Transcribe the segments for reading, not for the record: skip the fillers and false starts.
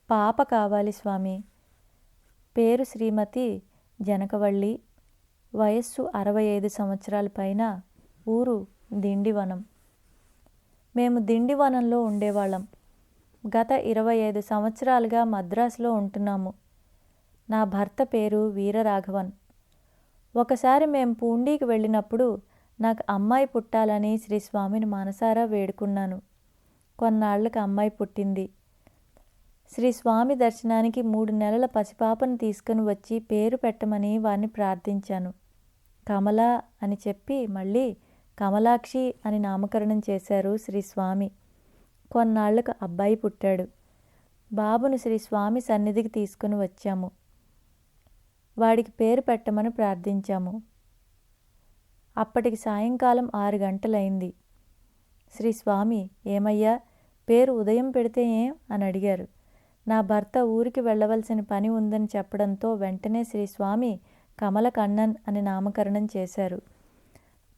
పాప కావాలి స్వామి. పేరు శ్రీమతి జనకవల్లి. వయస్సు 65 సంవత్సరాల పైన. ఊరు దిండివనం. మేము దిండివనంలో ఉండేవాళ్ళం. గత 25 సంవత్సరాలుగా మద్రాసులో ఉంటున్నాము. నా భర్త పేరు వీరరాఘవన్. ఒకసారి మేము పూండీకి వెళ్ళినప్పుడు నాకు అమ్మాయి పుట్టాలని శ్రీస్వామిని మనసారా వేడుకున్నాను. కొన్నాళ్లకు అమ్మాయి పుట్టింది. శ్రీస్వామి దర్శనానికి 3 నెలల పసిపాపను తీసుకుని వచ్చి పేరు పెట్టమని వారిని ప్రార్థించాను. కమల అని చెప్పి మళ్ళీ కమలాక్షి అని నామకరణం చేశారు శ్రీస్వామి. కొన్నాళ్లకు అబ్బాయి పుట్టాడు. బాబును శ్రీస్వామి సన్నిధికి తీసుకుని వచ్చాము. వాడికి పేరు పెట్టమని ప్రార్థించాము. అప్పటికి సాయంకాలం 6 గంటలైంది. శ్రీస్వామి, ఏమయ్యా, పేరు ఉదయం పెడితే ఏం అని అడిగారు. నా భర్త ఊరికి వెళ్ళవలసిన పని ఉందని చెప్పడంతో వెంటనే శ్రీస్వామి కమలకണ്ണన్ అని నామకరణం చేశారు.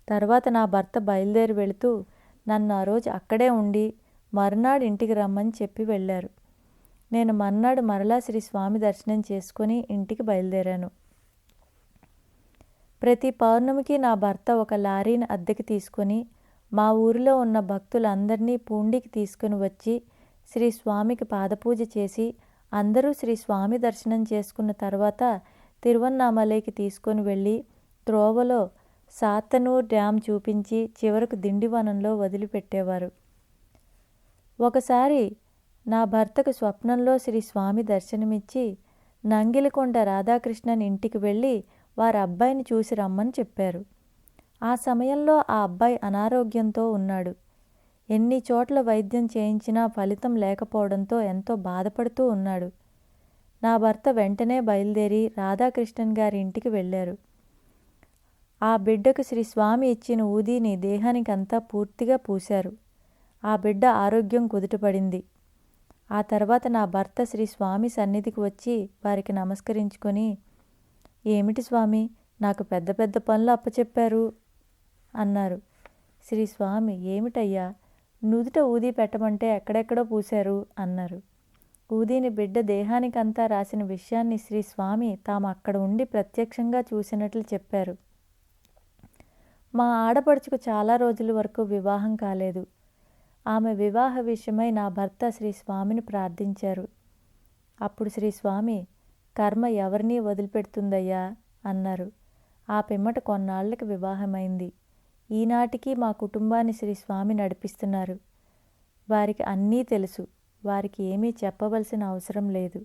తర్వాత నా భర్త బయలుదేరి వెళుతూ నన్ను ఆ రోజు అక్కడే ఉండి మరునాడు ఇంటికి రమ్మని చెప్పి వెళ్ళారు. నేను మర్నాడు మరలా శ్రీస్వామి దర్శనం చేసుకుని ఇంటికి బయలుదేరాను. ప్రతి పౌర్ణమికి నా భర్త ఒక లారీని అద్దెకి తీసుకొని మా ఊరిలో ఉన్న భక్తులందరినీ పూండికి తీసుకుని వచ్చి శ్రీస్వామికి పాదపూజ చేసి అందరూ శ్రీస్వామి దర్శనం చేసుకున్న తర్వాత తిరువన్నామలైకి తీసుకొని వెళ్ళి త్రోవలో సాత్తనూర్ డ్యామ్ చూపించి చివరకు దిండివనంలో వదిలిపెట్టేవారు. ఒకసారి నా భర్తకు స్వప్నంలో శ్రీస్వామి దర్శనమిచ్చి నంగిలికొండ రాధాకృష్ణన్ ఇంటికి వెళ్ళి వారి అబ్బాయిని చూసి రమ్మని చెప్పారు. ఆ సమయంలో ఆ అబ్బాయి అనారోగ్యంతో ఉన్నాడు. ఎన్ని చోట్ల వైద్యం చేయించినా ఫలితం లేకపోవడంతో ఎంతో బాధపడుతూ ఉన్నాడు. నా భర్త వెంటనే బయలుదేరి రాధాకృష్ణన్ గారి ఇంటికి వెళ్ళారు. ఆ బిడ్డకు శ్రీస్వామి ఇచ్చిన ఊదీని దేహానికంతా పూర్తిగా పూశారు. ఆ బిడ్డ ఆరోగ్యం కుదుటపడింది. ఆ తర్వాత నా భర్త శ్రీస్వామి సన్నిధికి వచ్చి వారికి నమస్కరించుకొని, ఏమిటి స్వామి, నాకు పెద్ద పెద్ద పనులు అప్పచెప్పారు అన్నారు. శ్రీస్వామి, ఏమిటయ్యా, నుదుట ఊదీ పెట్టమంటే ఎక్కడెక్కడో పూశారు అన్నారు. ఊదీని బిడ్డ దేహానికంతా రాసిన విషయాన్ని శ్రీస్వామి తాము అక్కడ ఉండి ప్రత్యక్షంగా చూసినట్లు చెప్పారు. మా ఆడపడుచుకు చాలా రోజుల వరకు వివాహం కాలేదు. ఆమె వివాహ విషయమై నా భర్త శ్రీస్వామిని ప్రార్థించారు. అప్పుడు శ్రీస్వామి, కర్మ ఎవరినీ వదిలిపెడుతుందయ్యా అన్నారు. ఆ పిమ్మట కొన్నాళ్లకు వివాహమైంది. ఈనాటికి మా కుటుంబాన్ని శ్రీస్వామి నడిపిస్తున్నారు. వారికి అన్నీ తెలుసు. వారికి ఏమీ చెప్పవలసిన అవసరం లేదు.